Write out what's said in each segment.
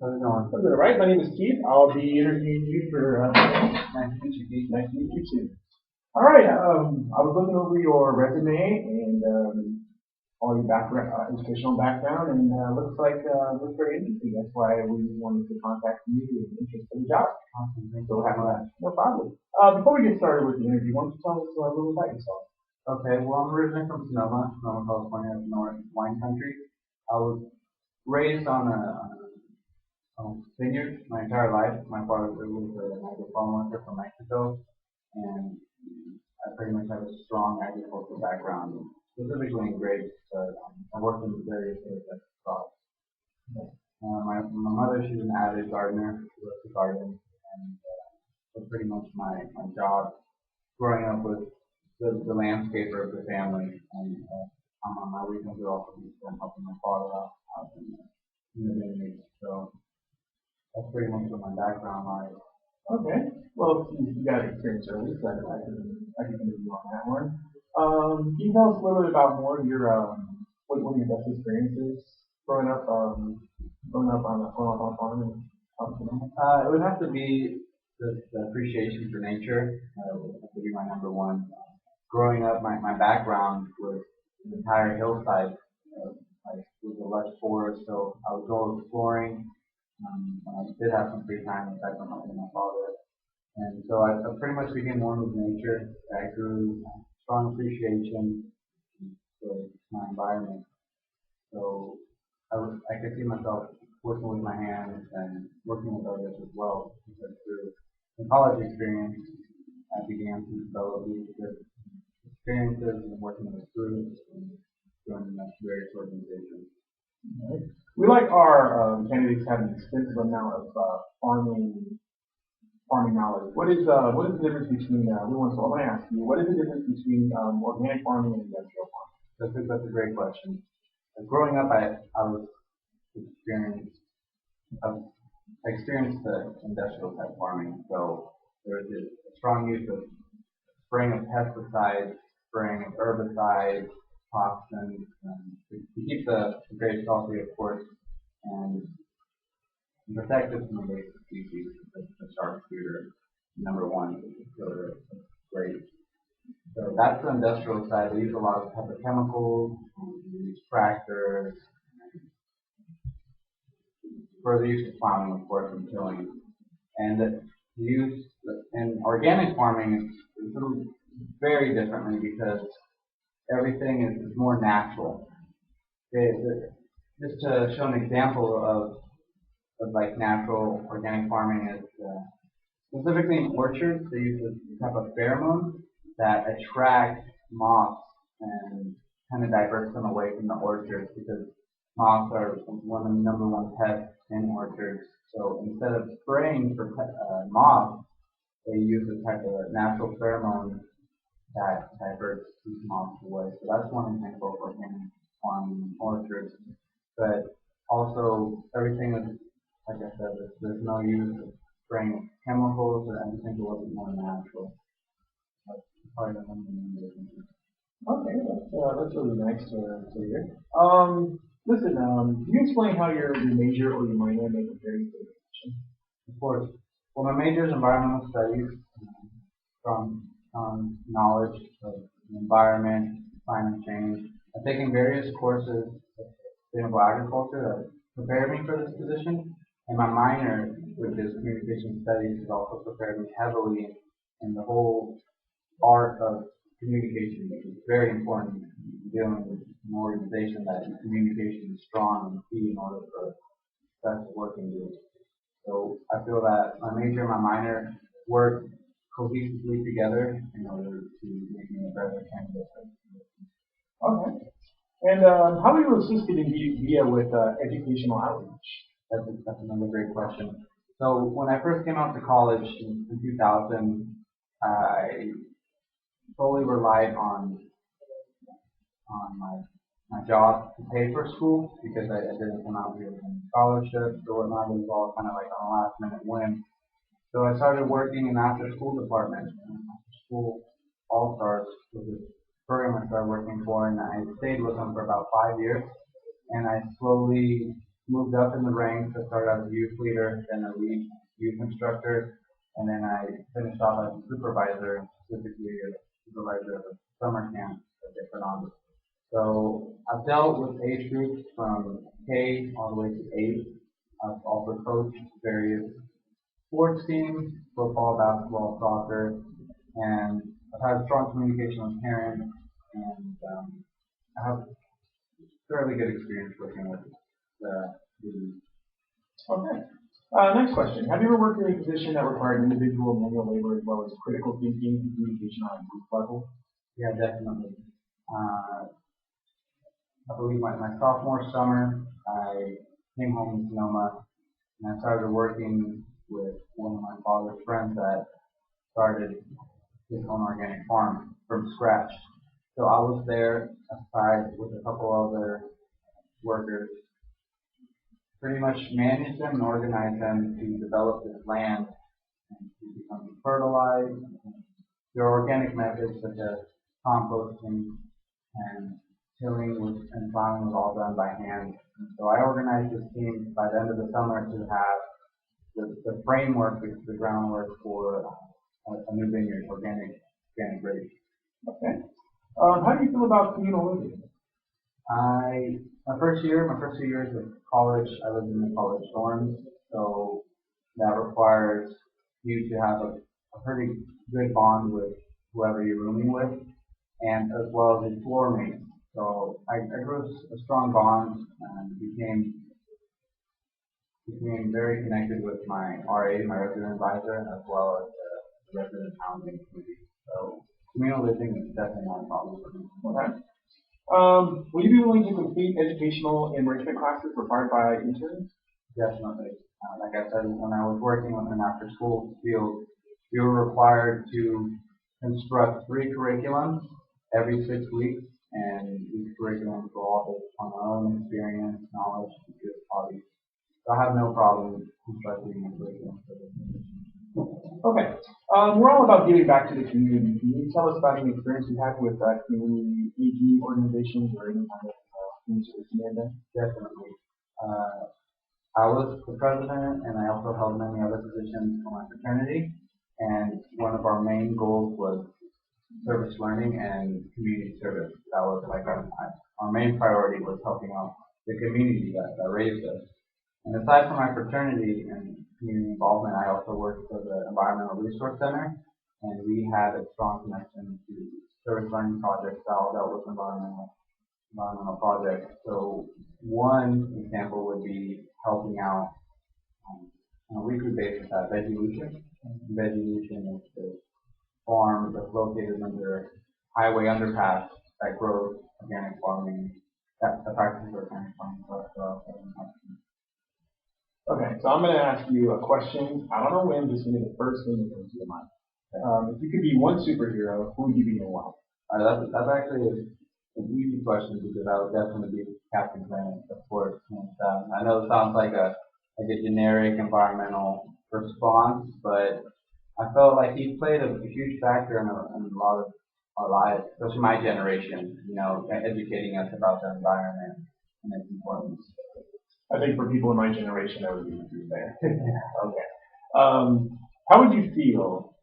How's it going? All right, my name is Keith. I'll be interviewing you for. Nice to meet you, Keith. Nice to meet you too. All right, I was looking over your resume and all your background, educational background, and looks very interesting. That's why we wanted to contact you in the interest of the job. Awesome. Thanks So for having uh, me. no problem. Before we get started with the interview, why don't you tell us a little about yourself? Okay, well, I'm originally from Sonoma, California, North wine country. I was raised on a vineyard my entire life. My father was an agricultural worker from Mexico, and I pretty much have a strong agricultural background, specifically in grapes, but I worked in various other types of crops. My mother, she's an avid gardener. She loves to garden, and so pretty much my job growing up with the landscaper of the family, and on my weekends would also be spent helping my father out in the vineyard. So that's pretty much what my background lies. Okay. Well, you got experience early, so I can interview on that one. Can you tell us a little bit about more of your what your best experiences growing up on a farm and It would have to be the appreciation for nature. Would have to be my number one. Growing up, my background was an entire hillside, like with a lush forest, so I would go exploring. When I did have some free time, aside from helping my father. And so I pretty much became one with nature. I grew strong appreciation for my environment. So I could see myself working with my hands and working with others as well. Because through the college experience, I began to develop leadership experiences and working with groups and joining various organizations. right? We like our candidates have an extensive amount of farming knowledge. What is the difference between I want to ask you what is the difference between organic farming and industrial farming? That's a great question. Growing up, I was experienced I've experienced the industrial type farming. So there was a strong use of spraying of pesticides, spraying of herbicides, toxins, to keep the grapes healthy, of course, and protect it from invasive species, the sharpshooter, number one, which is killer grapes. So that's the industrial side. They use a lot of petrochemicals, they use tractors, for the use of plowing, of course, and tilling. And the use in organic farming is little very differently because everything is more natural. Just to show an example of like natural organic farming is specifically in orchards, they use a type of pheromone that attracts moths and kind of diverts them away from the orchards because moths are one of the number one pests in orchards. So instead of spraying for moths, they use a type of natural pheromone that diverts these moths away. So that's one example of organic farming in orchards. But also everything is, like I said, there's no use of spraying chemicals or anything to look more natural. That's probably the main difference. Okay, that's really nice to hear. Listen, can you explain how your major or your minor make a very good position? Of course, well, my major is environmental studies, from knowledge of the environment, climate change. I've taken various courses of sustainable agriculture that prepared me for this position, and my minor, which is communication studies, has also prepared me heavily in the whole art of communication, which is very important in dealing with an organization that communication is strong and key in order for success to work and do. So I feel that my major and my minor work cohesively together in order to make me a better candidate. Okay. And how are you assisted in via with educational outreach? That's another great question. So when I first came out to college in 2000, I solely relied on my job to pay for school because I didn't come out here with any scholarships or whatnot. It was all kind of like on a last minute whim. So I started working in after school department. After school all stars was this program I started working for, and I stayed with them for about 5 years. And I slowly moved up in the ranks. I started as a youth leader, then a lead youth instructor, and then I finished off as a supervisor, specifically a supervisor of a summer camp that they put on. So I've dealt with age groups from K all the way to 8. I've also coached various sports teams, football, basketball, soccer, and I've had strong communication with parents, and I have fairly good experience working with the Okay. Next question. Have you ever worked in a position that required individual manual labor as well as critical thinking and communication on a group level? yeah, definitely. Uh, I believe my sophomore summer, I came home to Sonoma and I started working with one of my father's friends that started his own organic farm from scratch. So I was there aside with a couple other workers, pretty much manage them and organize them to develop this land and to become fertilized. Their organic methods such as composting and tilling and plowing was all done by hand. And so I organized this team by the end of the summer to have the framework, the groundwork for a new vineyard, organic grapes. Okay. How do you feel about communal living? My first 2 years of college, I lived in the college dorms, so that requires you to have a pretty good bond with whoever you're rooming with, and as well as your floor mates. So I grew a strong bond and became very connected with my RA, my resident advisor, as well as the resident housing committee. So communal living is definitely not a problem for me. Okay. Will you be willing to complete educational enrichment classes required by interns? Definitely. Like I said, when I was working on an after school field, we were required to construct 3 curriculums every 6 weeks, and these curriculums were all based on our own experience, knowledge, and good hobbies. So I have no problem constructing a curriculum for this. Okay. We're all about giving back to the community. Can you tell us about any experience you had with community organizations or any kind of community service you may have done? Definitely. Uh, I was the president, and I also held many other positions for my fraternity. And one of our main goals was service learning and community service. That was like our main priority was helping out the community that raised us. And aside from my fraternity and community involvement, I also worked for the Environmental Resource Center, and we had a strong connection to service learning projects that all dealt with environmental projects. So one example would be helping out on a weekly basis at Veggielution. Veggielution is the farm that's located under highway underpass that grows organic farming, that practices organic farming for Okay, so I'm going to ask you a question. I don't know when, just give me the first thing that comes to your mind. If you could be one superhero, who would you be and why? That's actually an easy question because I would definitely be Captain Planet, of course. And, I know it sounds like a generic environmental response, but I felt like he played a huge factor in a lot of our lives, especially my generation. You know, educating us about the environment and its importance. I think for people in my generation, I would be through there. Okay. How would you feel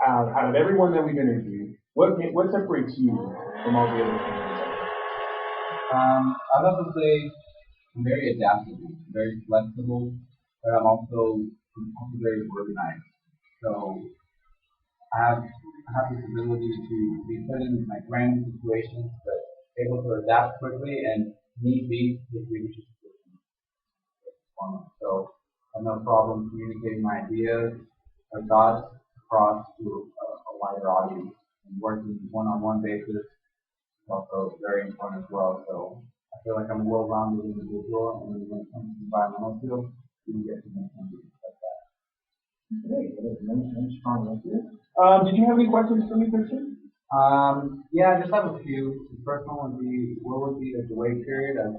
out of everyone that we've interviewed? What separates you from all the other candidates? I'd have to say I'm very adaptable, very flexible, but I'm also very organized. So I have this ability to be put in like random situations, but able to adapt quickly and need be with leadership positions. So I have no problem communicating my ideas or thoughts across to a wider audience and working one-on-one basis is also very important as well. So I feel like I'm a well-rounded individual, and when it comes to environmental field, you can get to know somebody like that. Great. Nice, strong answer. Did you have any questions for me, Christian? Yeah, I just have a few. The first one would be, what would be the wait period as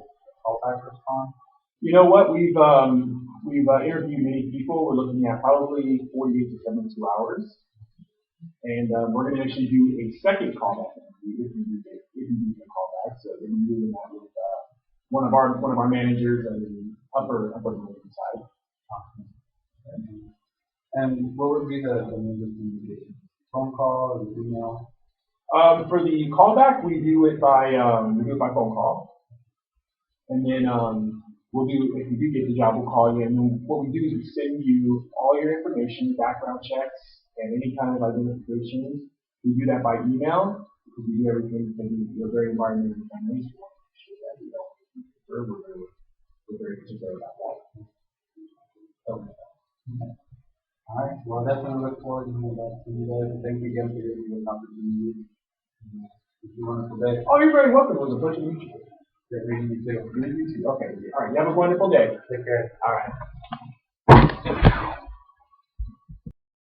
callback response? You know what? We've interviewed many people. We're looking at probably 48 to 72 hours, and we're going to actually do a second callback interview if you do a callback. So we're going to be doing that with one of our managers on the upper management side. And what would be the means of communication? Phone call or email? For the callback, we do it by phone call, and then we'll do if you do get the job, we'll call you. And then what we do is we send you all your information, background checks, and any kind of identifications. We do that by email because we do everything because we're very environmentally friendly. So we want to make sure that we don't disturb. We're very particular about that. So, All right. Well, definitely look forward to hearing back from you guys. Thank you again for giving me this opportunity. It's a wonderful day. oh, you're very welcome. It was a pleasure to meet you. Great meeting you too. You too. Okay. All right. You have a wonderful day. Take care. All right.